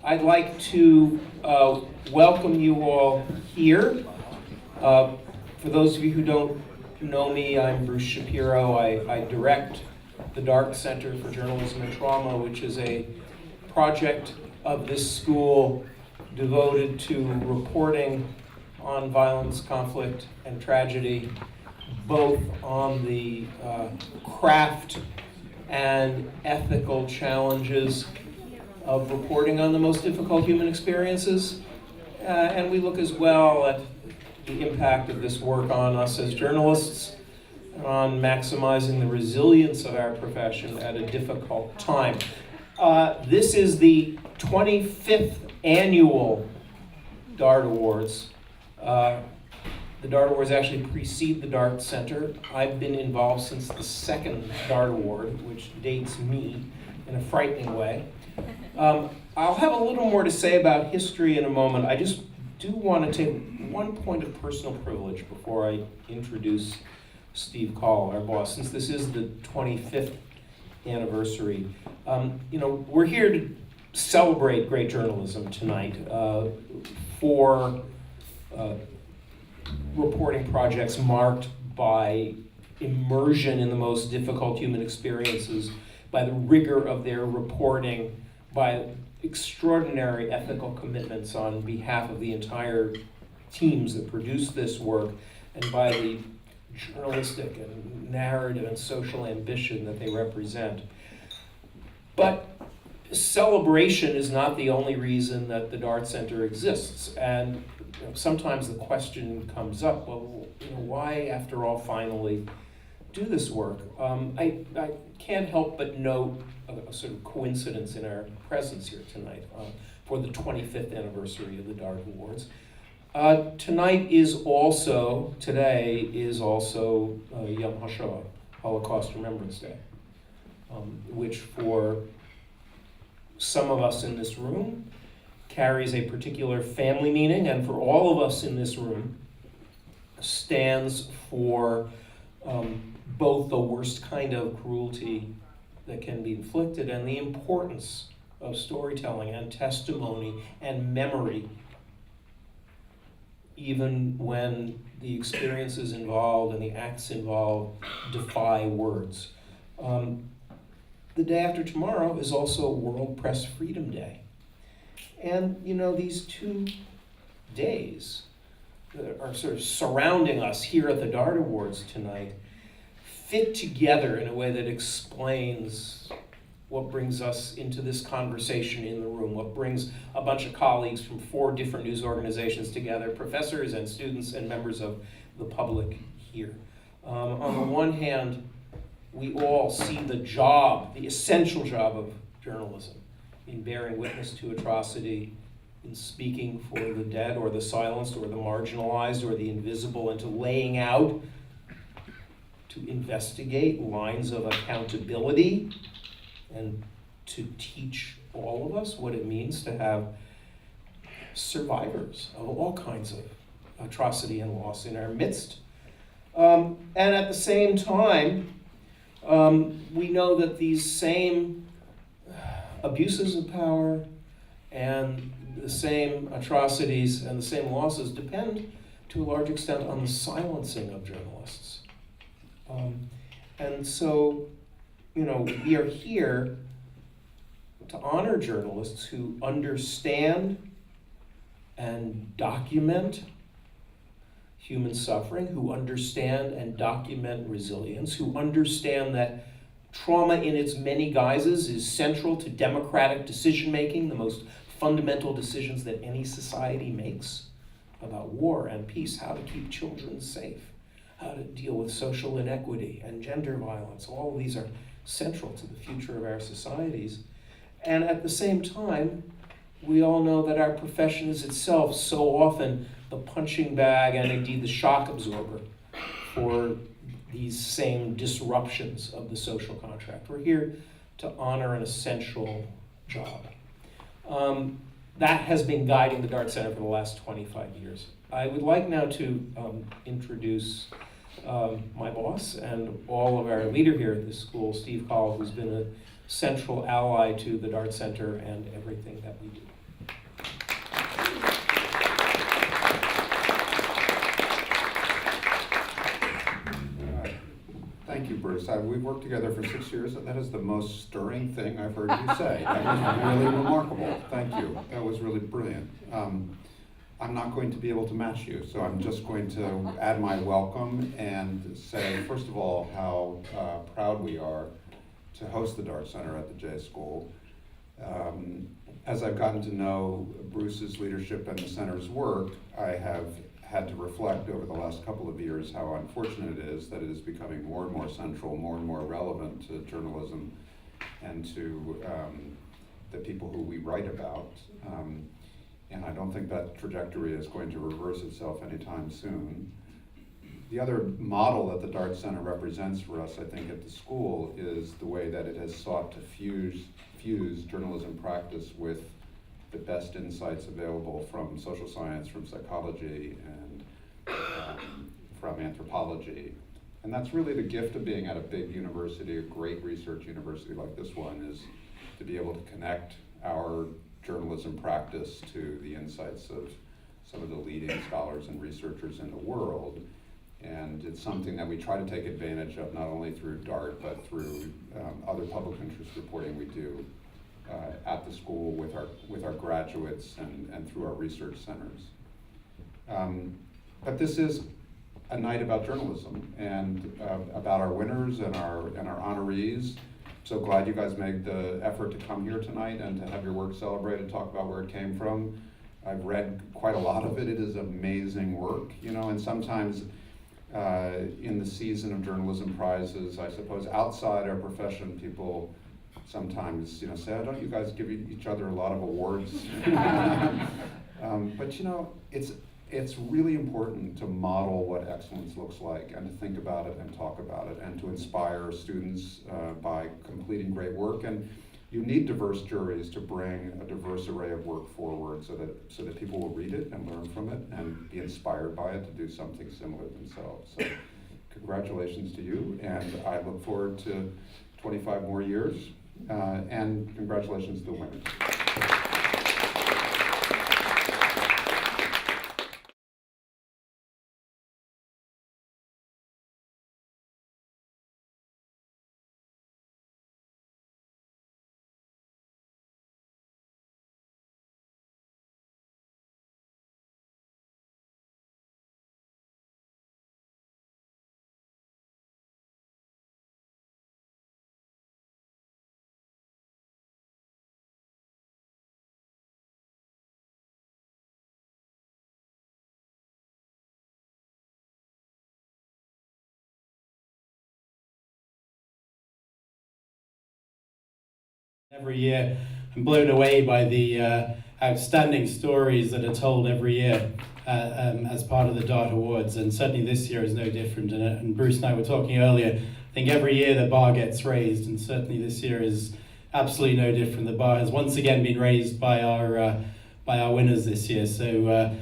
I'd like to welcome you all here. For those of you who don't know me, I'm Bruce Shapiro. I direct the Dart Center for Journalism and Trauma, which is a project of this school devoted to reporting on violence, conflict, and tragedy, both on the craft and ethical challenges of reporting on the most difficult human experiences. And we look as well at the impact of this work on us as journalists, and on maximizing the resilience of our profession at a difficult time. This is the 25th annual Dart Awards. The Dart Awards actually precede the Dart Center. I've been involved since the second Dart Award, which dates me in a frightening way. I'll have a little more to say about history in a moment. I just do want to take one point of personal privilege before I introduce Steve Call, our boss, since this is the 25th anniversary. We're here to celebrate great journalism tonight for reporting projects marked by immersion in the most difficult human experiences, by the rigor of their reporting, by extraordinary ethical commitments on behalf of the entire teams that produce this work, and by the journalistic and narrative and social ambition that they represent. But celebration is not the only reason that the Dart Center exists. And sometimes the question comes up, well, why, after all, finally do this work? I can't help but note a sort of coincidence in our presence here tonight for the 25th anniversary of the Dart Awards. Today is also Yom HaShoah, Holocaust Remembrance Day, which for some of us in this room carries a particular family meaning, and for all of us in this room stands for both the worst kind of cruelty that can be inflicted and the importance of storytelling and testimony and memory, even when the experiences involved and the acts involved defy words. The day after tomorrow is also World Press Freedom Day. And these two days that are sort of surrounding us here at the Dart Awards tonight fit together in a way that explains what brings us into this conversation in the room, what brings a bunch of colleagues from 4 different news organizations together, professors and students and members of the public here. On the one hand, we all see the essential job of journalism in bearing witness to atrocity, in speaking for the dead or the silenced or the marginalized or the invisible, and to laying out, to investigate lines of accountability, and to teach all of us what it means to have survivors of all kinds of atrocity and loss in our midst. And at the same time, we know that these same abuses of power and the same atrocities and the same losses depend to a large extent on the silencing of journalists. And so, we are here to honor journalists who understand and document human suffering, who understand and document resilience, who understand that trauma in its many guises is central to democratic decision-making, the most fundamental decisions that any society makes about war and peace, how to keep children safe, how to deal with social inequity and gender violence. All of these are central to the future of our societies. And at the same time, we all know that our profession is itself so often the punching bag and indeed the shock absorber for these same disruptions of the social contract. We're here to honor an essential job. That has been guiding the Dart Center for the last 25 years. I would like now to introduce my boss and all of our leader here at this school, Steve Call, who's been a central ally to the Dart Center and everything that we do. Bruce. We've worked together for 6 years, and that is the most stirring thing I've heard you say. That was really remarkable. Thank you. That was really brilliant. I'm not going to be able to match you, so I'm just going to add my welcome and say, first of all, how proud we are to host the Dart Center at the J School. As I've gotten to know Bruce's leadership and the center's work, I have had to reflect over the last couple of years how unfortunate it is that it is becoming more and more central, more and more relevant to journalism and to the people who we write about. And I don't think that trajectory is going to reverse itself anytime soon. The other model that the Dart Center represents for us, I think, at the school is the way that it has sought to fuse journalism practice with the best insights available from social science, from psychology, and from anthropology. And that's really the gift of being at a big university, a great research university like this one, is to be able to connect our journalism practice to the insights of some of the leading scholars and researchers in the world. And it's something that we try to take advantage of not only through DART, but through other public interest reporting we do at the school with our graduates and through our research centers. But this is a night about journalism and about our winners and our honorees. So glad you guys made the effort to come here tonight and to have your work celebrated, talk about where it came from. I've read quite a lot of it. It is amazing work, and sometimes in the season of journalism prizes, I suppose outside our profession, people sometimes say, oh, don't you guys give each other a lot of awards? But it's really important to model what excellence looks like and to think about it and talk about it and to inspire students by completing great work. And you need diverse juries to bring a diverse array of work forward so that people will read it and learn from it and be inspired by it to do something similar themselves. So congratulations to you, and I look forward to 25 more years, and congratulations to the winners. Every year, I'm blown away by the outstanding stories that are told every year as part of the DART Awards, and certainly this year is no different. And Bruce and I were talking earlier, I think every year the bar gets raised, and certainly this year is absolutely no different. The bar has once again been raised by our winners this year. So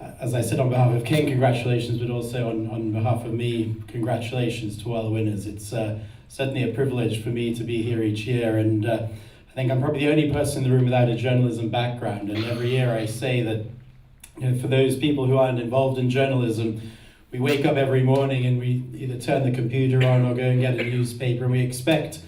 as I said, on behalf of King, congratulations, but also on behalf of me, congratulations to all the winners. It's certainly a privilege for me to be here each year, and I think I'm probably the only person in the room without a journalism background, and every year I say that for those people who aren't involved in journalism, we wake up every morning and we either turn the computer on or go and get a newspaper, and we expect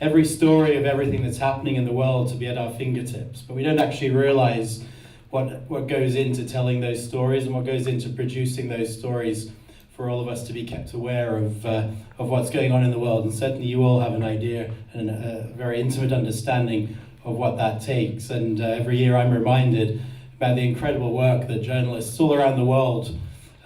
every story of everything that's happening in the world to be at our fingertips, but we don't actually realize what goes into telling those stories and what goes into producing those stories for all of us to be kept aware of what's going on in the world. And certainly you all have an idea and a very intimate understanding of what that takes. And every year I'm reminded about the incredible work that journalists all around the world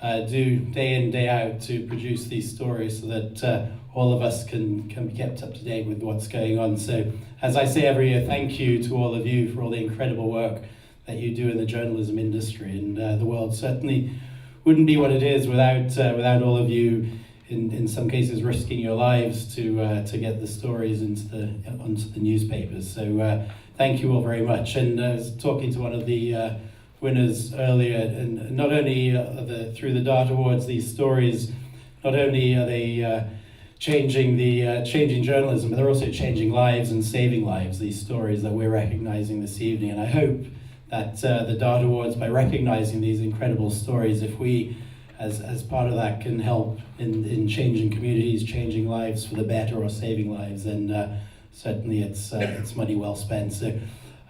do day in, day out to produce these stories so that all of us can be kept up to date with what's going on. So as I say every year, thank you to all of you for all the incredible work that you do in the journalism industry. And the world certainly wouldn't be what it is without all of you, in some cases risking your lives to get the stories onto the newspapers. So thank you all very much. And I was talking to one of the winners earlier, and not only through the DART Awards, these stories, not only are they changing journalism, but they're also changing lives and saving lives, these stories that we're recognizing this evening. And I hope that the DART Awards, by recognizing these incredible stories, if we as part of that can help in changing communities, changing lives for the better, or saving lives, and certainly it's money well spent. So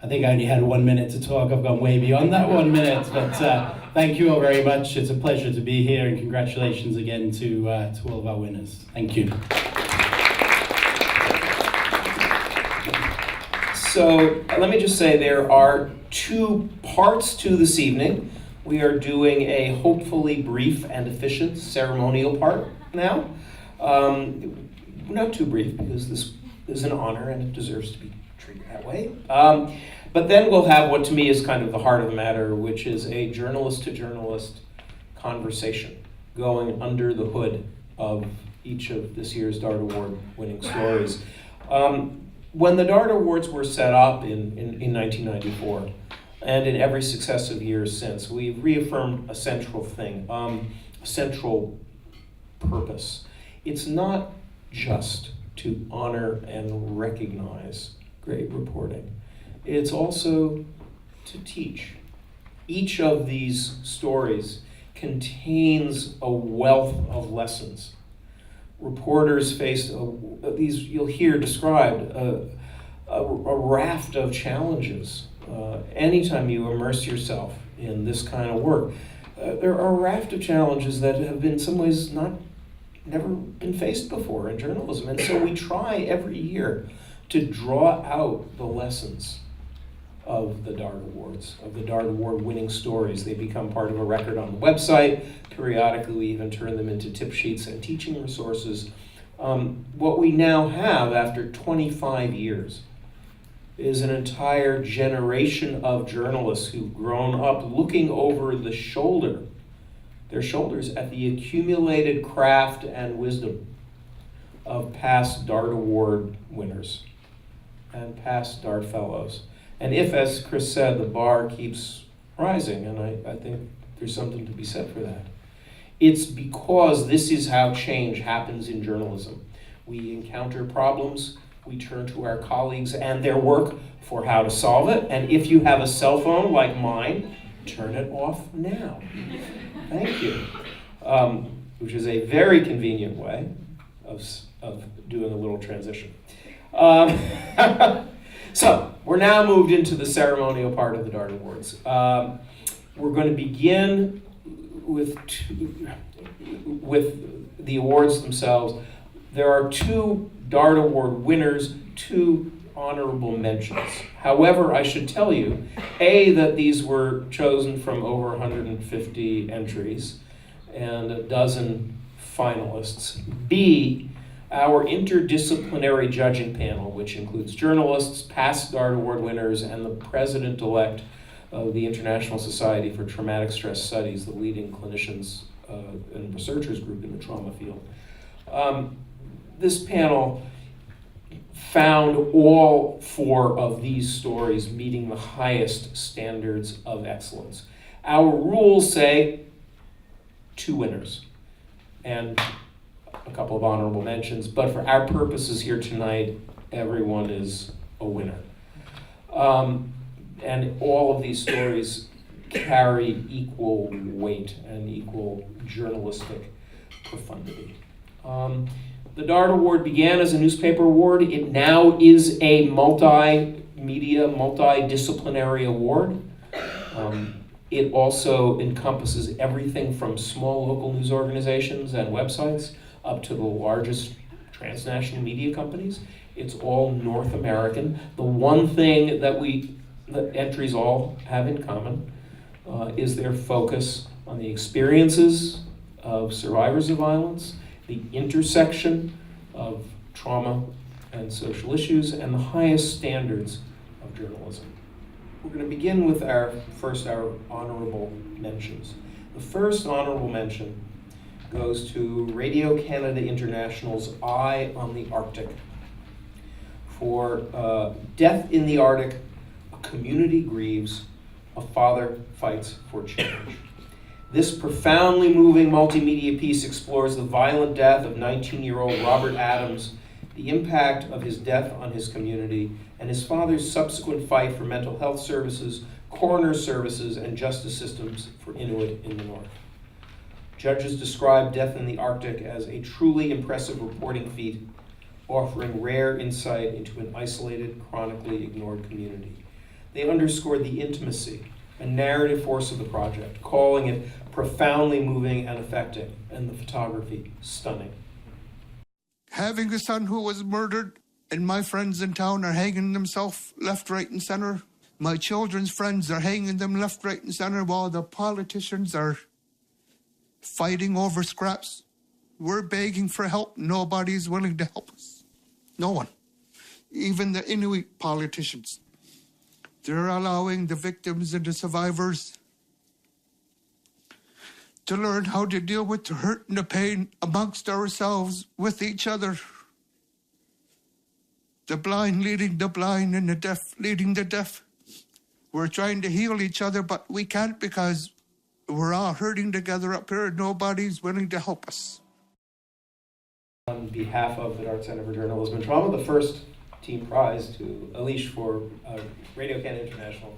I think I only had 1 minute to talk. I've gone way beyond that 1 minute, but thank you all very much. It's a pleasure to be here, and congratulations again to all of our winners. Thank you. So let me just say there are 2 parts to this evening. We are doing a hopefully brief and efficient ceremonial part now. Not too brief, because this is an honor and it deserves to be treated that way. But then we'll have what to me is kind of the heart of the matter, which is a journalist-to-journalist conversation going under the hood of each of this year's DART Award winning stories. When the DART Awards were set up in 1994, and in every successive year since, we've reaffirmed a central thing, a central purpose. It's not just to honor and recognize great reporting. It's also to teach. Each of these stories contains a wealth of lessons. Reporters face these, you'll hear described, a raft of challenges. Anytime you immerse yourself in this kind of work, there are a raft of challenges that have been in some ways never been faced before in journalism. And so we try every year to draw out the lessons of the DART Awards, of the DART Award winning stories. They become part of a record on the website. Periodically, we even turn them into tip sheets and teaching resources. What we now have after 25 years is an entire generation of journalists who've grown up looking over their shoulders at the accumulated craft and wisdom of past DART Award winners and past DART Fellows. And if, as Chris said, the bar keeps rising, and I think there's something to be said for that, it's because this is how change happens in journalism. We encounter problems, we turn to our colleagues and their work for how to solve it, and if you have a cell phone like mine, turn it off now. Thank you. Which is a very convenient way of doing a little transition. So, we're now moved into the ceremonial part of the DART Awards. We're going to begin with the awards themselves. There are 2 DART Award winners, 2 honorable mentions. However, I should tell you, A, that these were chosen from over 150 entries and a dozen finalists. B, our interdisciplinary judging panel, which includes journalists, past DART Award winners, and the president-elect of the International Society for Traumatic Stress Studies, the leading clinicians and researchers group in the trauma field. This panel found all 4 of these stories meeting the highest standards of excellence. Our rules say 2 winners and a couple of honorable mentions, but for our purposes here tonight, everyone is a winner. And all of these stories carry equal weight and equal journalistic profundity. The DART Award began as a newspaper award. It now is a multimedia, multidisciplinary award. It also encompasses everything from small local news organizations and websites up to the largest transnational media companies. It's all North American. The one thing that entries all have in common is their focus on the experiences of survivors of violence, the intersection of trauma and social issues, and the highest standards of journalism. We're going to begin with our honorable mentions. The first honorable mention goes to Radio Canada International's Eye on the Arctic for Death in the Arctic, a community grieves, a father fights for change. This profoundly moving multimedia piece explores the violent death of 19-year-old Robert Adams, the impact of his death on his community, and his father's subsequent fight for mental health services, coroner services, and justice systems for Inuit in the North. Judges described Death in the Arctic as a truly impressive reporting feat, offering rare insight into an isolated, chronically ignored community. They underscored the intimacy and narrative force of the project, calling it profoundly moving and affecting, and the photography stunning. Having a son who was murdered, and my friends in town are hanging themselves left, right, and center. My children's friends are hanging them left, right, and center while the politicians are fighting over scraps. We're begging for help. Nobody's willing to help us. No one. Even the Inuit politicians. They're allowing the victims and the survivors to learn how to deal with the hurt and the pain amongst ourselves, with each other. The blind leading the blind and the deaf leading the deaf. We're trying to heal each other, but we can't because we're all hurting together up here and nobody's willing to help us. On behalf of the Dart Center for Journalism and Trauma, the first team prize to Alish for Radio Canada International.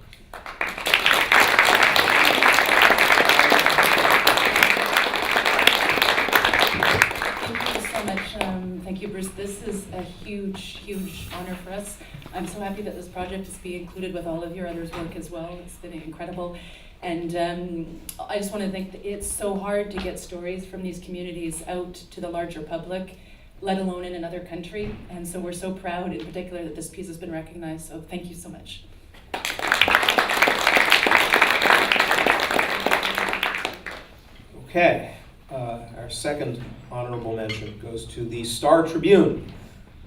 Thank you so much. Thank you, Bruce. This is a huge, huge honor for us. I'm so happy that this project is being included with all of your others' work as well. It's been incredible. And I just want to think that it's so hard to get stories from these communities out to the larger public, let alone in another country. And so we're so proud in particular that this piece has been recognized. So thank you so much. Okay, our second honorable mention goes to the Star Tribune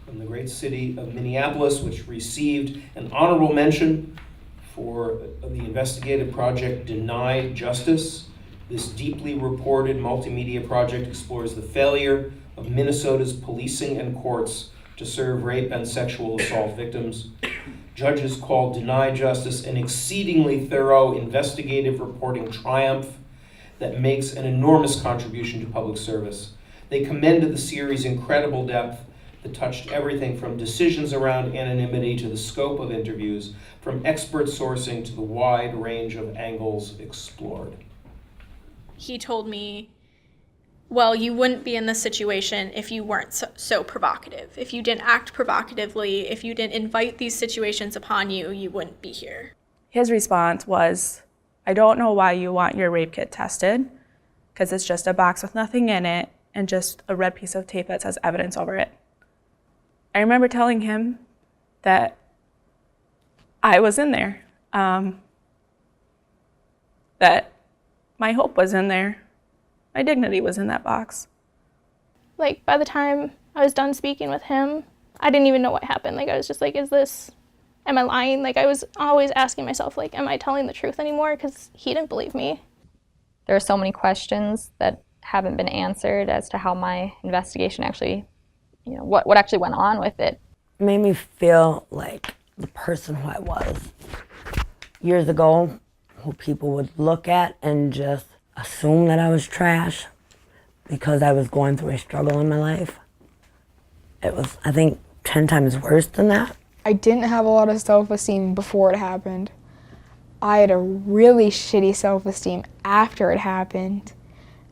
from the great city of Minneapolis, which received an honorable mention for the investigative project Deny Justice. This deeply reported multimedia project explores the failure of Minnesota's policing and courts to serve rape and sexual assault victims. Judges called Deny Justice an exceedingly thorough investigative reporting triumph that makes an enormous contribution to public service. They commended the series' incredible depth that touched everything from decisions around anonymity to the scope of interviews, from expert sourcing to the wide range of angles explored. He told me, well, you wouldn't be in this situation if you weren't so provocative. If you didn't act provocatively, if you didn't invite these situations upon you, you wouldn't be here. His response was, I don't know why you want your rape kit tested, because it's just a box with nothing in it and just a red piece of tape that says evidence over it. I remember telling him that I was in there, that my hope was in there, my dignity was in that box. Like, by the time I was done speaking with him, I didn't even know what happened. Like, I was just like, am I lying? Like, I was always asking myself, like, am I telling the truth anymore? Because he didn't believe me. There are so many questions that haven't been answered as to how my investigation actually, what actually went on with it. It made me feel like the person who I was years ago, who people would look at and just assume that I was trash because I was going through a struggle in my life. It was, I think, 10 times worse than that. I didn't have a lot of self-esteem before it happened. I had a really shitty self-esteem after it happened.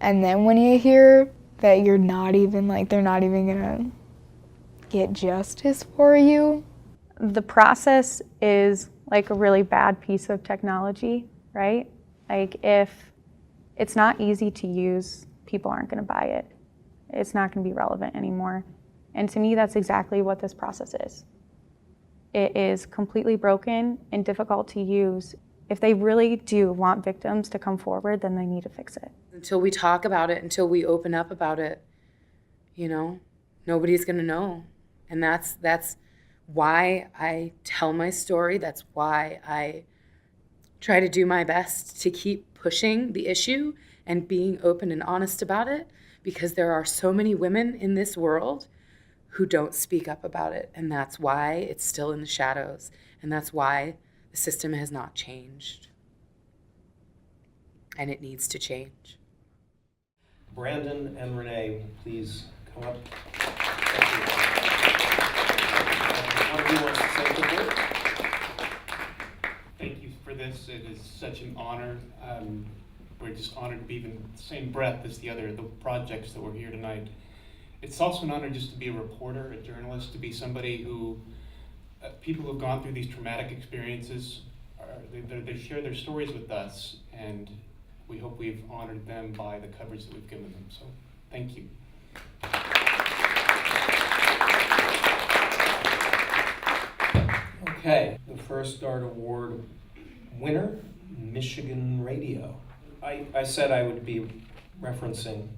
And then when you hear that you're not even, they're not even gonna get justice for you. The process is like a really bad piece of technology, right? Like, if it's not easy to use, people aren't gonna buy it. It's not gonna be relevant anymore. And to me, that's exactly what this process is. It is completely broken and difficult to use. If they really do want victims to come forward, then they need to fix it. Until we talk about it, until we open up about it, nobody's gonna know. And that's why I tell my story. That's why I try to do my best to keep pushing the issue and being open and honest about it, because there are so many women in this world who don't speak up about it. And that's why it's still in the shadows. And that's why the system has not changed. And it needs to change. Brandon and Renee, please come up. One of you wants to say a word? Thank you for this. It is such an honor. we're just honored to be in the same breath as the projects that were here tonight. It's also an honor just to be a reporter, a journalist, to be somebody who, people who have gone through these traumatic experiences, they share their stories with us, and we hope we've honored them by the coverage that we've given them. So, thank you. Okay, the first DART Award winner, Michigan Radio. I said I would be referencing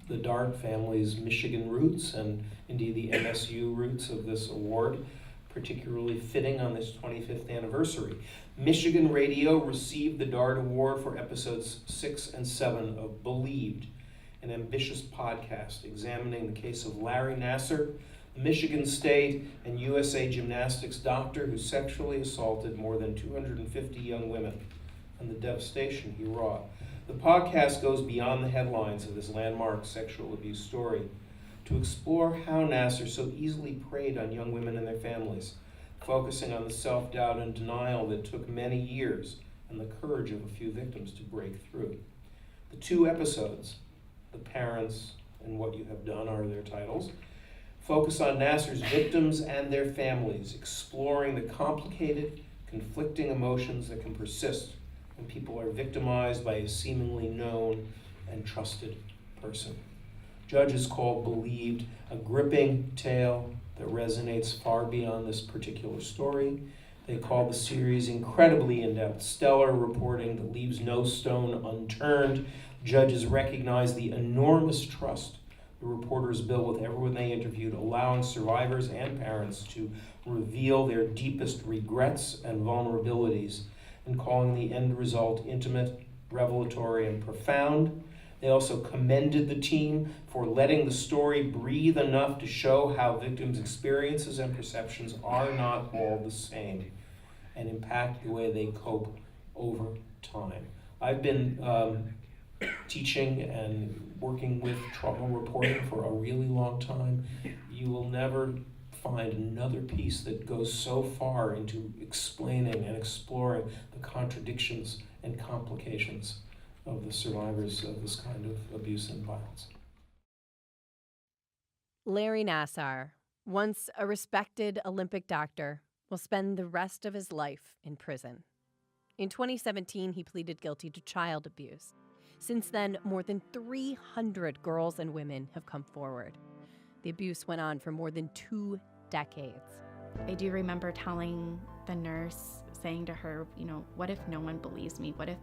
the DART family's Michigan roots and indeed the MSU roots of this award, particularly fitting on this 25th anniversary. Michigan Radio received the DART Award for episodes 6 and 7 of Believed, an ambitious podcast examining the case of Larry Nassar, the Michigan State and USA Gymnastics doctor who sexually assaulted more than 250 young women, and the devastation he wrought. The podcast goes beyond the headlines of this landmark sexual abuse story to explore how Nassar so easily preyed on young women and their families, focusing on the self-doubt and denial that took many years and the courage of a few victims to break through. The 2 episodes, The Parents and What You Have Done are their titles, focus on Nassar's victims and their families, exploring the complicated, conflicting emotions that can persist when people are victimized by a seemingly known and trusted person. Judges called Believed a gripping tale that resonates far beyond this particular story. They call the series incredibly in-depth, stellar reporting that leaves no stone unturned. Judges recognize the enormous trust the reporters built with everyone they interviewed, allowing survivors and parents to reveal their deepest regrets and vulnerabilities, and calling the end result intimate, revelatory, and profound. They also commended the team for letting the story breathe enough to show how victims' experiences and perceptions are not all the same and impact the way they cope over time. I've been teaching and working with trauma reporting for a really long time. You will never find another piece that goes so far into explaining and exploring the contradictions and complications of the survivors of this kind of abuse and violence. Larry Nassar, once a respected Olympic doctor, will spend the rest of his life in prison. In 2017, he pleaded guilty to child abuse. Since then, more than 300 girls and women have come forward. The abuse went on for more than 2 decades. I do remember telling the nurse, saying to her, what if no one believes me? What if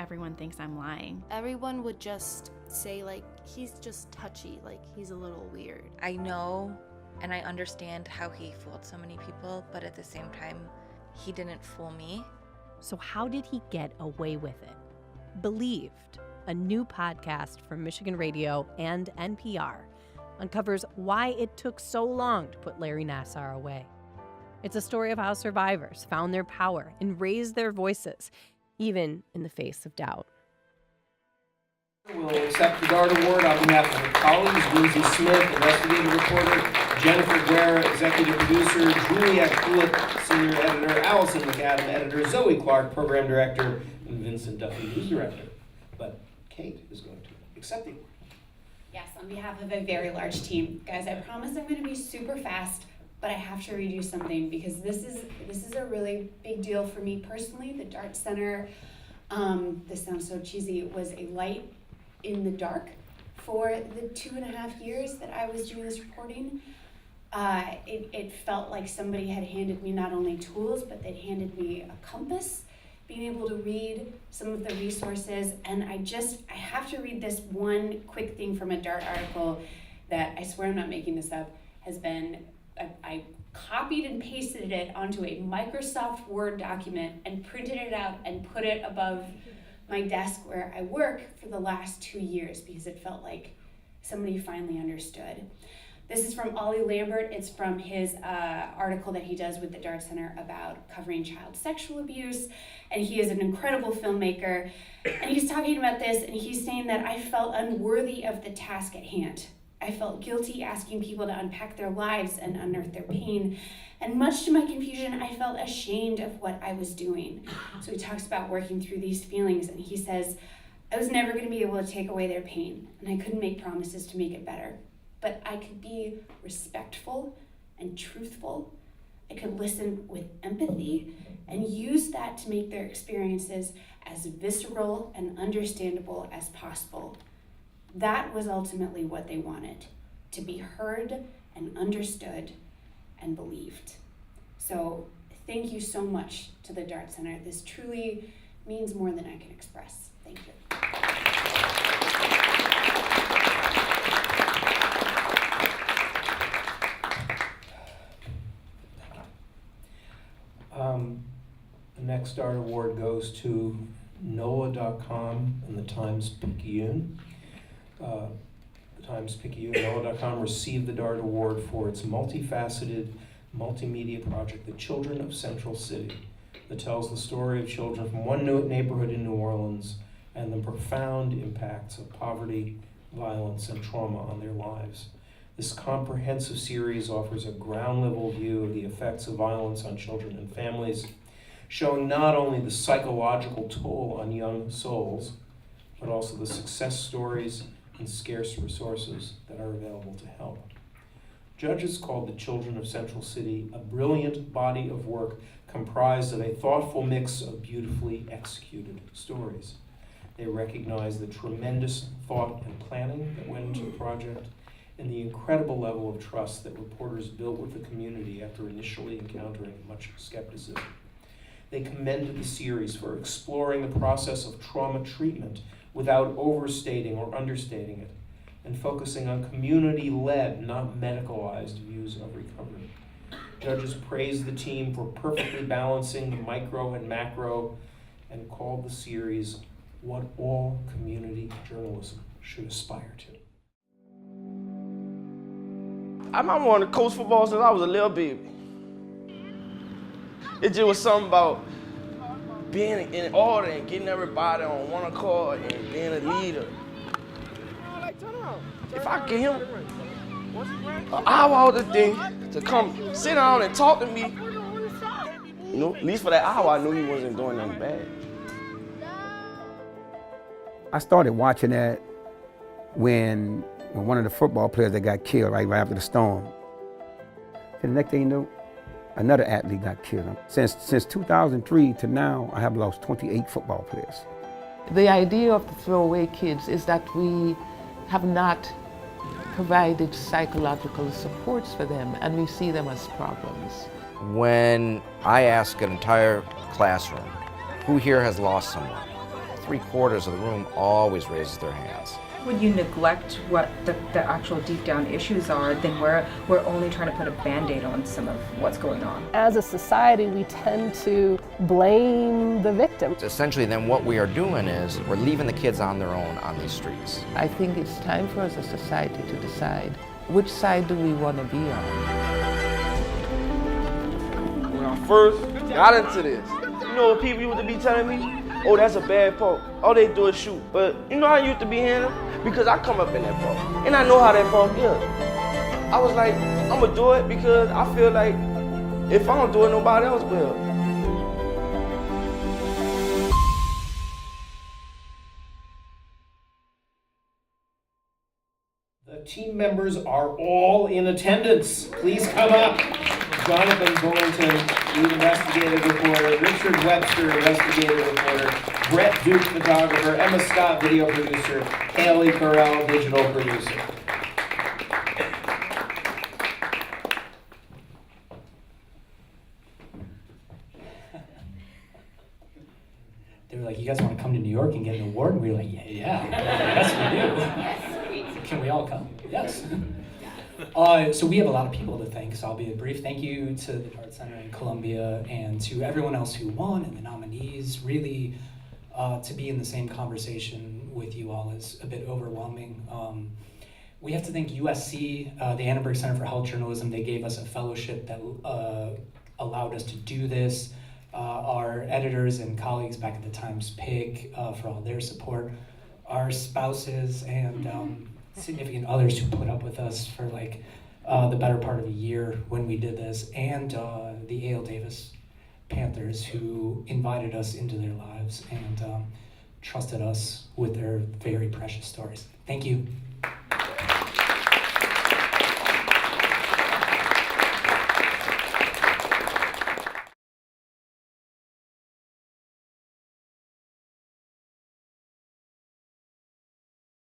everyone thinks I'm lying? Everyone would just say, he's just touchy, he's a little weird. I know and I understand how he fooled so many people, but at the same time, he didn't fool me. So how did he get away with it? Believed, a new podcast from Michigan Radio and NPR, uncovers why it took so long to put Larry Nassar away. It's a story of how survivors found their power and raised their voices, even in the face of doubt. We'll accept the DART Award on behalf of her colleagues, Lindsay Smith, investigative reporter, Jennifer Guerra, executive producer, Julia Kulik, senior editor, Allison McAdam, editor, Zoe Clark, program director, and Vincent Duffy, news director. But Kate is going to accept the award. Yes, on behalf of a very large team. Guys, I promise I'm going to be super fast, but I have to read you something because this is a really big deal for me personally. The DART Center, this sounds so cheesy, was a light in the dark for the 2.5 years that I was doing this reporting. It felt like somebody had handed me not only tools, but they'd handed me a compass, being able to read some of the resources. And I have to read this one quick thing from a DART article that, I swear I'm not making this up, has been, I copied and pasted it onto a Microsoft Word document and printed it out and put it above my desk where I work for the last 2 years because it felt like somebody finally understood. This is from Ollie Lambert. It's from his article that he does with the DART Center about covering child sexual abuse. And he is an incredible filmmaker. And he's talking about this, and he's saying that I felt unworthy of the task at hand. I felt guilty asking people to unpack their lives and unearth their pain. And much to my confusion, I felt ashamed of what I was doing. So he talks about working through these feelings, and he says, I was never going to be able to take away their pain, and I couldn't make promises to make it better. But I could be respectful and truthful. I could listen with empathy and use that to make their experiences as visceral and understandable as possible. That was ultimately what they wanted, to be heard and understood and believed. So thank you so much to the Dart Center. This truly means more than I can express. Thank you. The next Dart Award goes to NOAA.com and the Times Picayune. The Times Picayune, NOAA.com received the Dart Award for its multifaceted multimedia project, The Children of Central City, that tells the story of children from one neighborhood in New Orleans and the profound impacts of poverty, violence, and trauma on their lives. This comprehensive series offers a ground-level view of the effects of violence on children and families, showing not only the psychological toll on young souls, but also the success stories and scarce resources that are available to help. Judges called The Children of Central City a brilliant body of work comprised of a thoughtful mix of beautifully executed stories. They recognized the tremendous thought and planning that went into the project and the incredible level of trust that reporters built with the community after initially encountering much skepticism. They commended the series for exploring the process of trauma treatment without overstating or understating it, and focusing on community-led, not medicalized views of recovery. Judges praised the team for perfectly balancing the micro and macro, and called the series what all community journalism should aspire to. I remember wanting to coach football since I was a little baby. It just was something about being in order and getting everybody on one accord and being a leader. If I get him an hour out of the day to come sit down and talk to me, you know, at least for that hour, I knew he wasn't doing nothing bad. I started watching that when one of the football players that got killed right after the storm. And the next thing you know, another athlete got killed. Since 2003 to now, I have lost 28 football players. The idea of the throwaway kids is that we have not provided psychological supports for them, and we see them as problems. When I ask an entire classroom, who here has lost someone? 3/4 of the room always raises their hands. When you neglect what the actual deep down issues are, then we're only trying to put a Band-Aid on some of what's going on. As a society, we tend to blame the victim. Essentially, then what we are doing is we're leaving the kids on their own on these streets. I think it's time for us as a society to decide which side do we want to be on. When I first got into this, you know what people used to be telling me? Oh, that's a bad park. All they do is shoot. But you know how I used to be handled? Because I come up in that park. And I know how that park is. I was like, I'm going to do it because I feel like if I don't do it, nobody else will. The team members are all in attendance. Please come up. Jonathan Bullington, lead investigative reporter, Richard Webster, investigative reporter, Brett Duke, photographer, Emma Scott, video producer, Haley Carell, digital producer. They were like, you guys want to come to New York and get an award? And we were like, yeah, yes, we do. Can we all come? Yes. So we have a lot of people to thank, so I'll be brief. Thank you to the Dart Center in Columbia and to everyone else who won and the nominees. Really, to be in the same conversation with you all is a bit overwhelming. We have to thank USC, the Annenberg Center for Health Journalism. They gave us a fellowship that allowed us to do this. Our editors and colleagues back at the Times Pic for all their support. Our spouses and significant others who put up with us for like the better part of a year when we did this, and the A.L. Davis Panthers who invited us into their lives and trusted us with their very precious stories. Thank you.